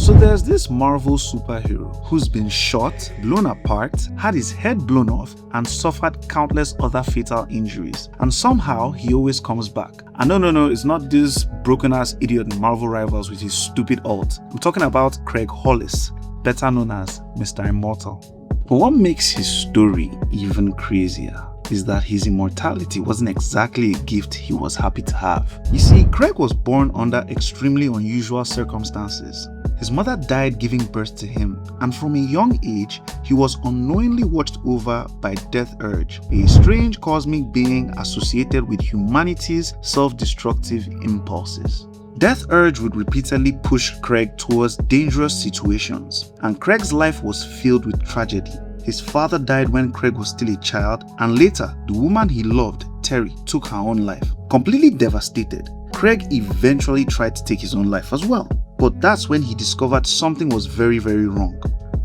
So there's this Marvel superhero who's been shot, blown apart, had his head blown off, and suffered countless other fatal injuries. And somehow he always comes back. And no, it's not this broken ass idiot in Marvel Rivals with his stupid ult. I'm talking about Craig Hollis, better known as Mr. Immortal. But what makes his story even crazier is that his immortality wasn't exactly a gift he was happy to have. You see, Craig was born under extremely unusual circumstances. His mother died giving birth to him, and from a young age, he was unknowingly watched over by Death Urge, a strange cosmic being associated with humanity's self-destructive impulses. Death Urge would repeatedly push Craig towards dangerous situations, and Craig's life was filled with tragedy. His father died when Craig was still a child, and later, the woman he loved, Terry, took her own life. Completely devastated, Craig eventually tried to take his own life as well. But that's when he discovered something was very, very wrong.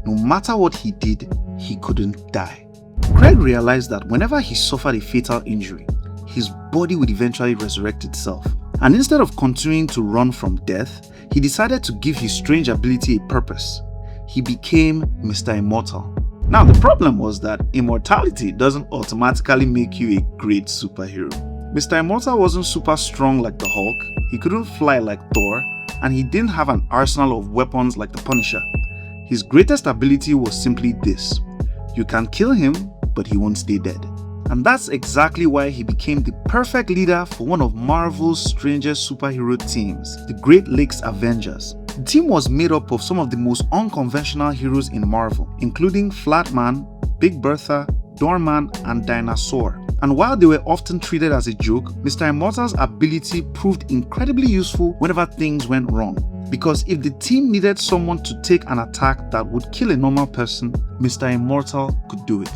No matter what he did, he couldn't die. Craig realized that whenever he suffered a fatal injury, his body would eventually resurrect itself. And instead of continuing to run from death, he decided to give his strange ability a purpose. He became Mr. Immortal. Now, the problem was that immortality doesn't automatically make you a great superhero. Mr. Immortal wasn't super strong like the Hulk, he couldn't fly like Thor, and he didn't have an arsenal of weapons like the Punisher. His greatest ability was simply this: you can kill him, but he won't stay dead. And that's exactly why he became the perfect leader for one of Marvel's strangest superhero teams, the Great Lakes Avengers. The team was made up of some of the most unconventional heroes in Marvel, including Flatman, Big Bertha, Doorman, and Dinosaur. And while they were often treated as a joke, Mr. Immortal's ability proved incredibly useful whenever things went wrong. Because if the team needed someone to take an attack that would kill a normal person, Mr. Immortal could do it.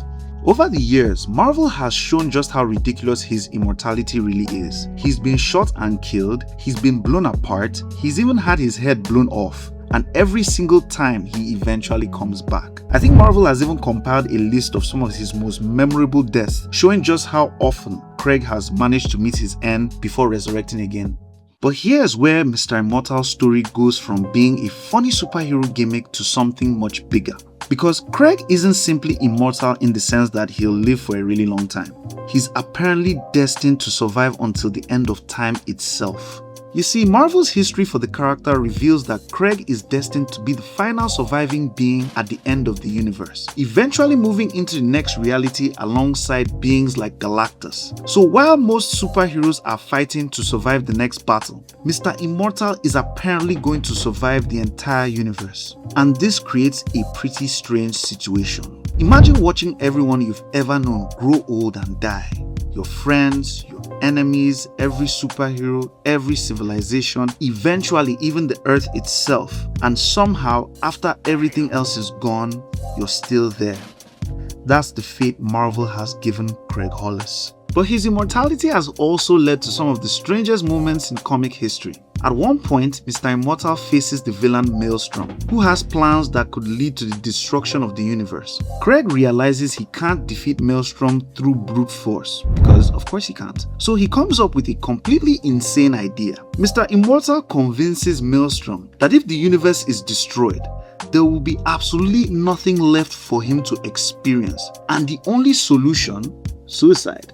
Over the years, Marvel has shown just how ridiculous his immortality really is. He's been shot and killed, he's been blown apart, he's even had his head blown off. And every single time he eventually comes back. I think Marvel has even compiled a list of some of his most memorable deaths, showing just how often Craig has managed to meet his end before resurrecting again. But here's where Mr. Immortal's story goes from being a funny superhero gimmick to something much bigger. Because Craig isn't simply immortal in the sense that he'll live for a really long time. He's apparently destined to survive until the end of time itself. You see, Marvel's history for the character reveals that Craig is destined to be the final surviving being at the end of the universe, eventually moving into the next reality alongside beings like Galactus. So while most superheroes are fighting to survive the next battle, Mr. Immortal is apparently going to survive the entire universe. And this creates a pretty strange situation. Imagine watching everyone you've ever known grow old and die. Your friends, your enemies, every superhero, every civilization, eventually even the Earth itself. And somehow, after everything else is gone, you're still there. That's the fate Marvel has given Craig Hollis. But his immortality has also led to some of the strangest moments in comic history. At one point, Mr. Immortal faces the villain Maelstrom, who has plans that could lead to the destruction of the universe. Craig realizes he can't defeat Maelstrom through brute force, because of course he can't. So he comes up with a completely insane idea. Mr. Immortal convinces Maelstrom that if the universe is destroyed, there will be absolutely nothing left for him to experience, and the only solution: suicide.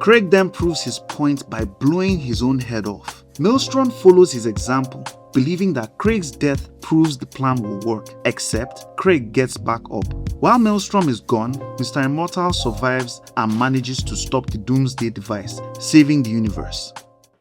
Craig then proves his point by blowing his own head off. Maelstrom follows his example, believing that Craig's death proves the plan will work, except Craig gets back up. While Maelstrom is gone, Mr. Immortal survives and manages to stop the Doomsday device, saving the universe.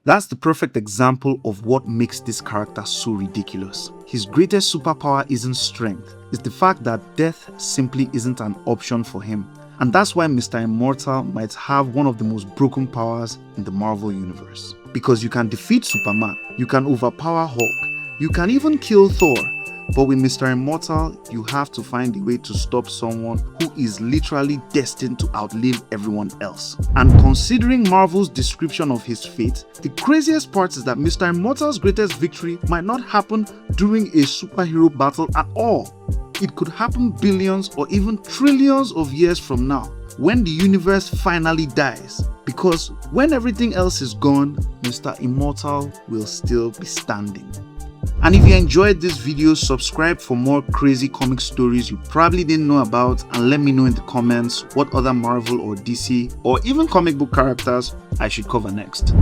That's the perfect example of what makes this character so ridiculous. His greatest superpower isn't strength, it's the fact that death simply isn't an option for him. And that's why Mr. Immortal might have one of the most broken powers in the Marvel Universe. Because you can defeat Superman, you can overpower Hulk, you can even kill Thor, but with Mr. Immortal, you have to find a way to stop someone who is literally destined to outlive everyone else. And considering Marvel's description of his fate, the craziest part is that Mr. Immortal's greatest victory might not happen during a superhero battle at all. It could happen billions or even trillions of years from now, when the universe finally dies. Because when everything else is gone, Mr. Immortal will still be standing. And if you enjoyed this video, subscribe for more crazy comic stories you probably didn't know about, and let me know in the comments what other Marvel or DC or even comic book characters I should cover next.